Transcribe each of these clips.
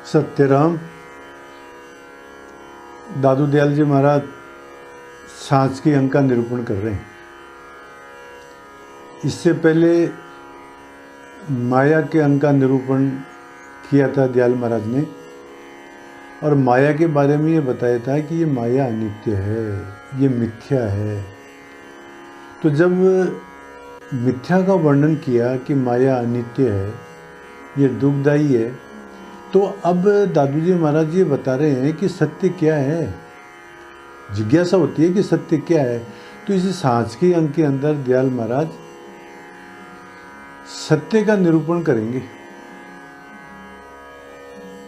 सत्यराम दादू दयाल जी महाराज सांच के अंक का निरूपण कर रहे हैं। इससे पहले माया के अंक का निरूपण किया था दयाल महाराज ने, और माया के बारे में ये बताया था कि ये माया अनित्य है, ये मिथ्या है। तो जब मिथ्या का वर्णन किया कि माया अनित्य है, ये दुखदायी है, तो अब दादू जी महाराज ये बता रहे हैं कि सत्य क्या है। जिज्ञासा होती है कि सत्य क्या है। तो इस सांच के अंक के अंदर दयाल महाराज सत्य का निरूपण करेंगे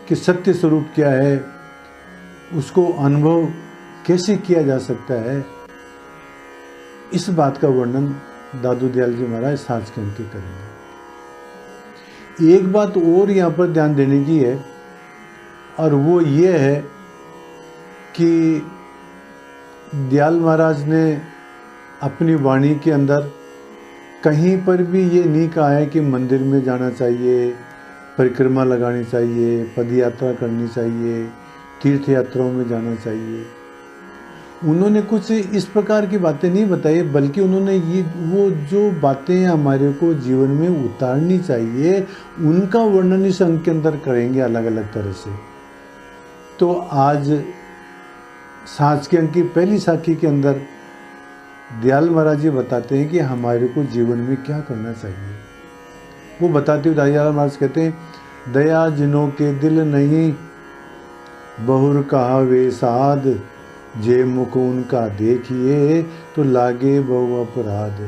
कि सत्य स्वरूप क्या है, उसको अनुभव कैसे किया जा सकता है। इस बात का वर्णन दादू दयाल जी महाराज सांच के अंक के करेंगे। एक बात और यहाँ पर ध्यान देने की है, और वो ये है कि दयाल महाराज ने अपनी वाणी के अंदर कहीं पर भी ये नहीं कहा है कि मंदिर में जाना चाहिए, परिक्रमा लगानी चाहिए, पद यात्रा करनी चाहिए, तीर्थ यात्राओं में जाना चाहिए। उन्होंने कुछ इस प्रकार की बातें नहीं बताई, बल्कि उन्होंने ये वो जो बातें हमारे को जीवन में उतारनी चाहिए उनका वर्णन इस अंक के अंदर करेंगे अलग अलग तरह से। तो आज सांच के अंक की पहली साखी के अंदर दयाल महाराज जी बताते हैं कि हमारे को जीवन में क्या करना चाहिए। वो बताते हुए दयाल महाराज कहते हैं, दया जिनों के दिल नहीं, बहुर कहा वे साध, जे मुख उनका देखिए तो लागे बहु अपराध।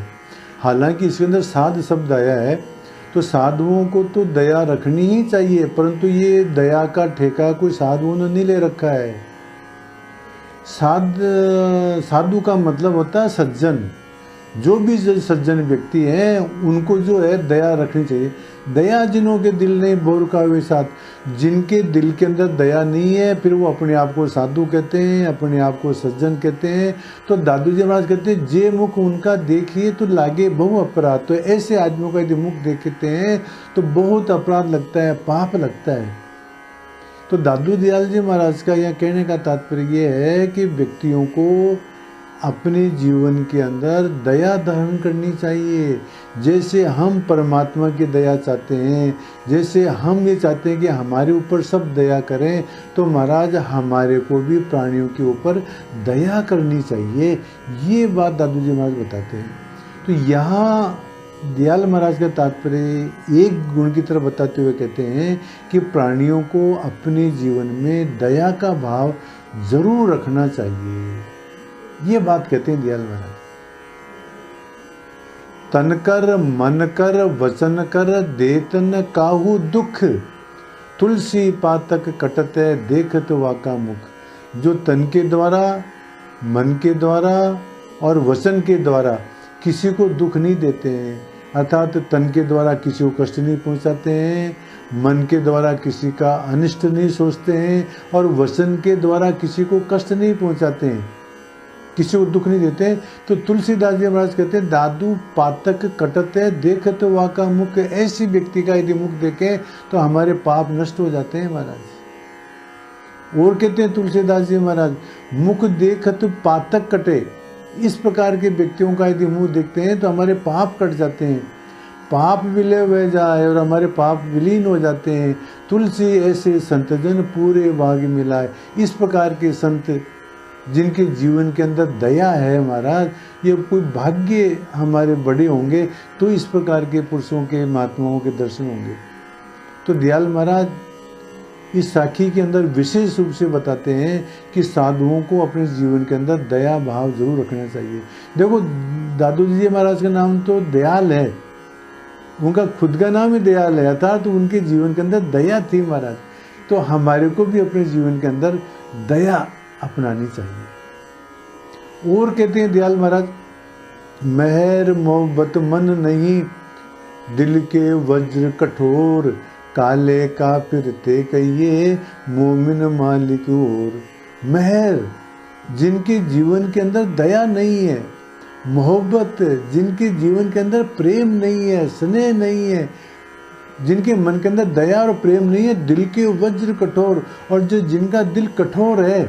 हालांकि इसके अंदर साध शब्द आया है, तो साधुओं को तो दया रखनी ही चाहिए, परंतु ये दया का ठेका कोई साधुओं ने नहीं ले रखा है। साधु का मतलब होता है सज्जन। जो भी सज्जन व्यक्ति हैं उनको जो है दया रखनी चाहिए। दया जिनों के दिल नहीं, बोर का वे साथ, जिनके दिल के अंदर दया नहीं है, फिर वो अपने आप को साधु कहते हैं, अपने आप को सज्जन कहते हैं। तो दादू जी महाराज कहते हैं, जे मुख उनका देखिए तो लागे बहु अपराध। तो ऐसे आदमियों का यदि मुख देखते हैं तो बहुत अपराध लगता है, पाप लगता है। तो दादू दयाल जी महाराज का यह कहने का तात्पर्य यह है कि व्यक्तियों को अपने जीवन के अंदर दया धारण करनी चाहिए। जैसे हम परमात्मा की दया चाहते हैं, जैसे हम ये चाहते हैं कि हमारे ऊपर सब दया करें, तो महाराज हमारे को भी प्राणियों के ऊपर दया करनी चाहिए। ये बात दादू जी महाराज बताते हैं। तो यहाँ दयाल महाराज का तात्पर्य एक गुण की तरफ बताते हुए कहते हैं कि प्राणियों को अपने जीवन में दया का भाव जरूर रखना चाहिए। ये बात कहते हैं दयाल महाराज। तन कर मन कर वचन कर देतन काहू दुख, तुलसी पातक कटते देखत वाका मुख। जो तन के द्वारा, मन के द्वारा और वचन के द्वारा किसी को दुख नहीं देते हैं, अर्थात तन के द्वारा किसी को कष्ट नहीं पहुंचाते हैं, मन के द्वारा किसी का अनिष्ट नहीं सोचते हैं, और वचन के द्वारा किसी को कष्ट नहीं पहुंचाते हैं, किसी को दुख नहीं देते। तो तुलसीदास जी महाराज कहते हैं, दादू पातक कटते देखत वाका मुख। ऐसी व्यक्ति का यदि मुख देखें तो हमारे पाप नष्ट हो जाते हैं महाराज। और कहते हैं तुलसीदास जी महाराज, मुख देखत पातक कटे। इस प्रकार के व्यक्तियों का यदि मुंह देखते हैं तो हमारे पाप कट जाते हैं, पाप विलय हो जाए और हमारे पाप विलीन हो जाते हैं। तुलसी ऐसे संत जन पूरे भाग मिलाए। इस प्रकार के संत जिनके जीवन के अंदर दया है महाराज, ये कोई भाग्य हमारे बड़े होंगे, तो इस प्रकार के पुरुषों के महात्माओं के दर्शन होंगे। तो दयाल महाराज इस साखी के अंदर विशेष रूप से बताते हैं कि साधुओं को अपने जीवन के अंदर दया भाव जरूर रखना चाहिए। देखो दादू जी महाराज का नाम तो दयाल है, उनका खुद का नाम ही दयाल है, अर्थात तो उनके जीवन के अंदर दया थी महाराज। तो हमारे को भी अपने जीवन के अंदर दया अपनानी चाहिए। और कहते हैं दयाल महाराज, मेहर मोहब्बत मन नहीं, दिल के वज्र कठोर, काले का फिरते कहिए मोमिन मालिक और। मेहर जिनके जीवन के अंदर दया नहीं है, मोहब्बत जिनके जीवन के अंदर प्रेम नहीं है, स्नेह नहीं है, जिनके मन के अंदर दया और प्रेम नहीं है, दिल के वज्र कठोर। और जो जिनका दिल कठोर है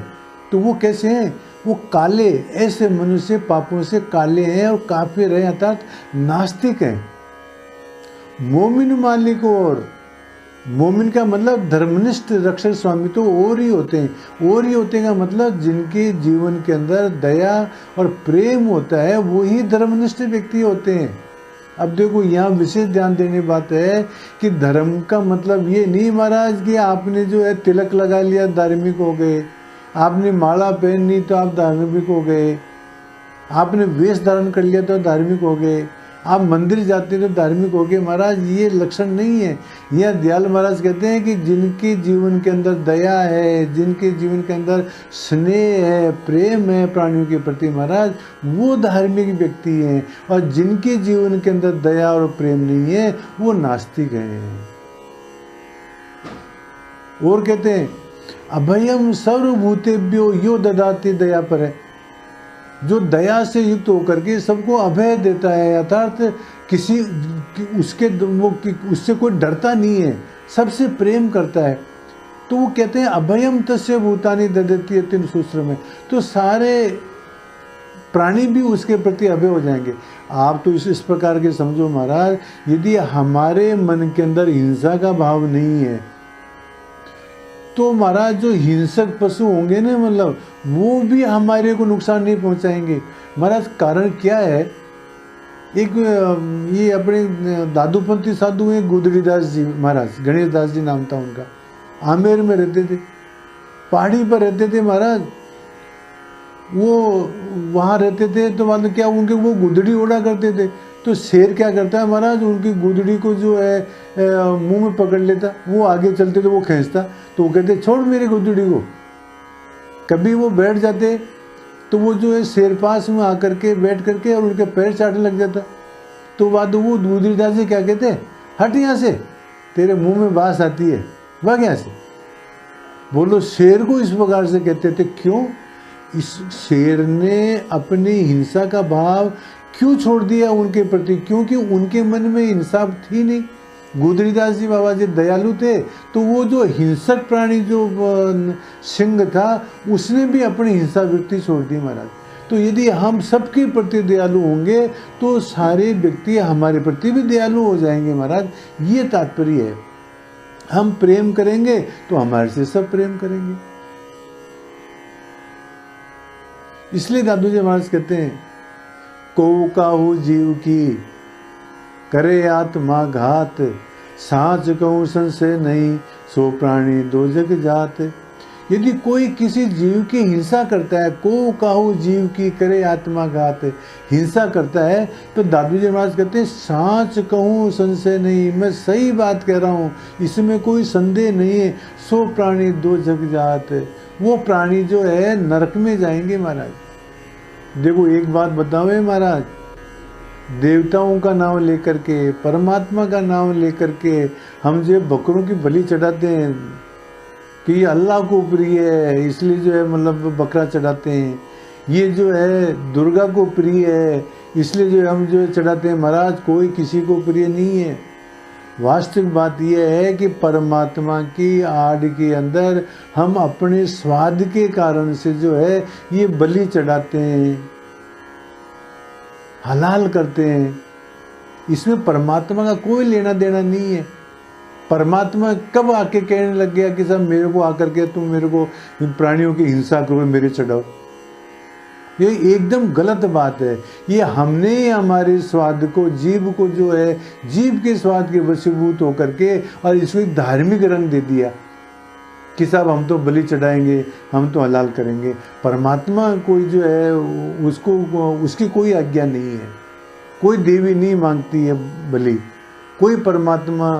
तो वो कैसे हैं? वो काले, ऐसे मनुष्य पापों से काले हैं और काफिर हैं, अर्थात नास्तिक हैं। मोमिन मालिक, और मोमिन का मतलब धर्मनिष्ठ रक्षक स्वामी तो और ही होते हैं। और ही होते का मतलब जिनके जीवन के अंदर दया और प्रेम होता है वही धर्मनिष्ठ व्यक्ति होते हैं। अब देखो यहाँ विशेष ध्यान देने बात है कि धर्म का मतलब ये नहीं महाराज कि आपने जो है तिलक लगा लिया धार्मिक हो गए, आपने माला पहन ली तो आप धार्मिक हो गए, आपने वेश धारण कर लिया तो धार्मिक हो गए, आप मंदिर जाते तो धार्मिक हो गए। महाराज ये लक्षण नहीं है। यह दयाल महाराज कहते हैं कि जिनके जीवन के अंदर दया है, जिनके जीवन के अंदर स्नेह है, प्रेम है प्राणियों के प्रति महाराज, वो धार्मिक व्यक्ति हैं। और जिनके जीवन के अंदर दया और प्रेम नहीं है वो नास्तिक हैं। और कहते हैं अभयम सर्वभूतेभ्यो यो ददाति दया पर है, जो दया से युक्त होकर के सबको अभय देता है, अर्थात किसी उससे कोई डरता नहीं है, सबसे प्रेम करता है। तो वो कहते हैं अभयम तस्य भूतानि ददति तीन सूत्र में, तो सारे प्राणी भी उसके प्रति अभय हो जाएंगे। आप तो इस प्रकार के समझो महाराज, यदि हमारे मन के अंदर हिंसा का भाव नहीं है तो महाराज जो हिंसक पशु होंगे ना, मतलब वो भी हमारे को नुकसान नहीं पहुंचाएंगे। महाराज कारण क्या है? एक ये अपने दादूपंथी साधु हैं गुदड़ीदास जी महाराज, गणेश दास जी नाम था उनका, आमेर में रहते थे, पहाड़ी पर रहते थे महाराज। वो वहाँ रहते थे तो मतलब क्या, उनके वो गुदड़ी उड़ा करते थे। तो शेर क्या करता है महाराज, उनकी गुदड़ी को जो है मुंह में पकड़ लेता, वो आगे चलते तो वो खींचता, तो वो कहते छोड़ मेरी गुदड़ी को। कभी वो बैठ जाते तो वो जो है शेर पास में आकर के बैठ करके और उनके पैर चाटने लग जाता। तो बाद वो गुदड़ीदास से क्या कहते, हट यहाँ से, तेरे मुंह में बास आती है, भाग यहाँ से। बोलो शेर को इस प्रकार से कहते थे। क्यों? इस शेर ने अपनी हिंसा का भाव क्यों छोड़ दिया उनके प्रति? क्योंकि उनके मन में इंसाफ थी नहीं। गुदड़ीदास जी बाबा जी दयालु थे, तो वो जो हिंसक प्राणी जो सिंह था उसने भी अपनी हिंसा वृत्ति छोड़ दी महाराज। तो यदि हम सबके प्रति दयालु होंगे तो सारे व्यक्ति हमारे प्रति भी दयालु हो जाएंगे महाराज। ये तात्पर्य है। हम प्रेम करेंगे तो हमारे से सब प्रेम करेंगे। इसलिए दादू जी महाराज कहते हैं को काहू जीव की करे आत्मा घात, साच कहूँ संशय नहीं, सो प्राणी दो जग जात। यदि कोई किसी जीव की हिंसा करता है, को काहू जीव की करे आत्मा घात, हिंसा करता है, तो दादू जी महाराज कहते हैं साच कहूँ संशय नहीं, मैं सही बात कह रहा हूँ, इसमें कोई संदेह नहीं है, सो प्राणी दो जग जात। वो प्राणी जो है नरक में जाएंगे महाराज। देखो एक बात बताओ महाराज, देवताओं का नाम लेकर के, परमात्मा का नाम लेकर के हम जो बकरों की बलि चढ़ाते हैं कि ये अल्लाह को प्रिय है इसलिए जो है मतलब बकरा चढ़ाते हैं, ये जो है दुर्गा को प्रिय है इसलिए जो हम जो चढ़ाते हैं। महाराज कोई किसी को प्रिय नहीं है। वास्तविक बात यह है कि परमात्मा की आड़ के अंदर हम अपने स्वाद के कारण से जो है ये बलि चढ़ाते हैं, हलाल करते हैं। इसमें परमात्मा का कोई लेना देना नहीं है। परमात्मा कब आके कहने लग गया कि सब मेरे को आकर के तुम मेरे को प्राणियों की हिंसा करो, मेरे चढ़ाओ? ये एकदम गलत बात है। ये हमने हमारे स्वाद को, जीव को जो है जीव के स्वाद के वशीभूत होकर के और इसको एक धार्मिक रंग दे दिया कि साहब हम तो बलि चढ़ाएंगे, हम तो हलाल करेंगे। परमात्मा कोई जो है उसको उसकी कोई आज्ञा नहीं है। कोई देवी नहीं मांगती है बलि, कोई परमात्मा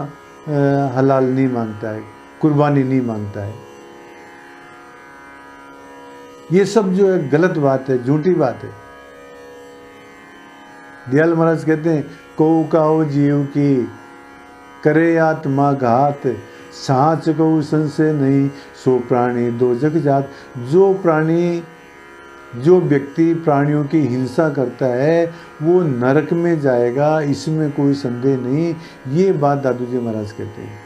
हलाल नहीं मांगता है, कुर्बानी नहीं मांगता है। ये सब जो है गलत बात है, झूठी बात है। दयाल महाराज कहते हैं को काओ जीव की करे आत्मा घात, साच कहूँ संशय नहीं, सो प्राणी दो जग जात। जो प्राणी जो व्यक्ति प्राणियों की हिंसा करता है वो नरक में जाएगा, इसमें कोई संदेह नहीं। ये बात दादू जी महाराज कहते हैं।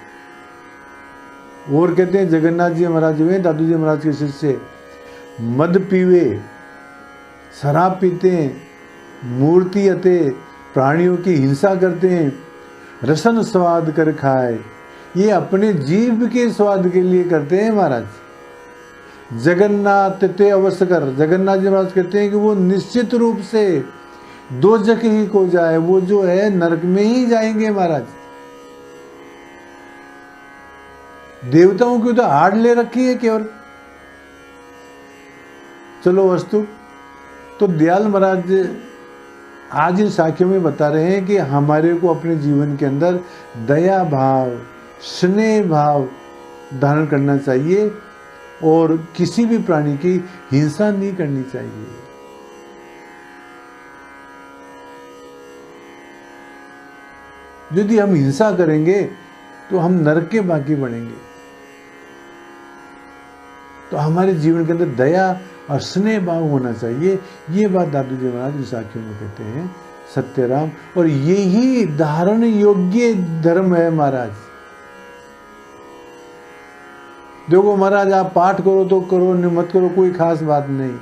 और कहते हैं जगन्नाथ जी महाराज हुए दादू जी महाराज के शिष्य, मद पीवे, शराब पीते हैं, मूर्ति अते प्राणियों की हिंसा करते हैं, रसन स्वाद कर खाए, ये अपने जीव के स्वाद के लिए करते हैं महाराज। जगन्नाथ ते अवश्य कर, जगन्नाथ जी महाराज कहते हैं कि वो निश्चित रूप से दोजख ही को जाए, वो जो है नरक में ही जाएंगे महाराज। देवताओं की तो आड़ ले रखी है केवल। चलो वस्तु तो दयाल महाराज आज इन साखियों में बता रहे हैं कि हमारे को अपने जीवन के अंदर दया भाव, स्नेह भाव धारण करना चाहिए और किसी भी प्राणी की हिंसा नहीं करनी चाहिए। यदि हम हिंसा करेंगे तो हम नरक के बाकी बनेंगे। तो हमारे जीवन के अंदर दया और स्नेह भाव होना चाहिए। ये बात दादू जी महाराज इस साखियों में कहते हैं सत्यराम, और यही धारण योग्य धर्म है महाराज। देखो महाराज, आप पाठ करो तो करो, मत करो कोई खास बात नहीं।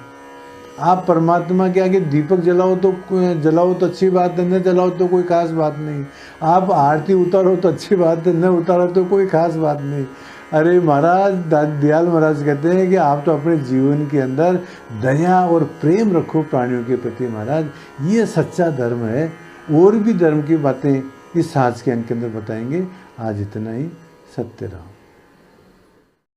आप परमात्मा के आगे दीपक जलाओ तो अच्छी बात है, न जलाओ तो कोई खास बात नहीं। आप आरती उतारो तो अच्छी बात है, न उतारो तो कोई खास बात नहीं। अरे महाराज, दयाल महाराज कहते हैं कि आप तो अपने जीवन के अंदर दया और प्रेम रखो प्राणियों के प्रति महाराज, ये सच्चा धर्म है। और भी धर्म की बातें इस साज के अंक के अंदर बताएंगे। आज इतना ही। सत्यराम।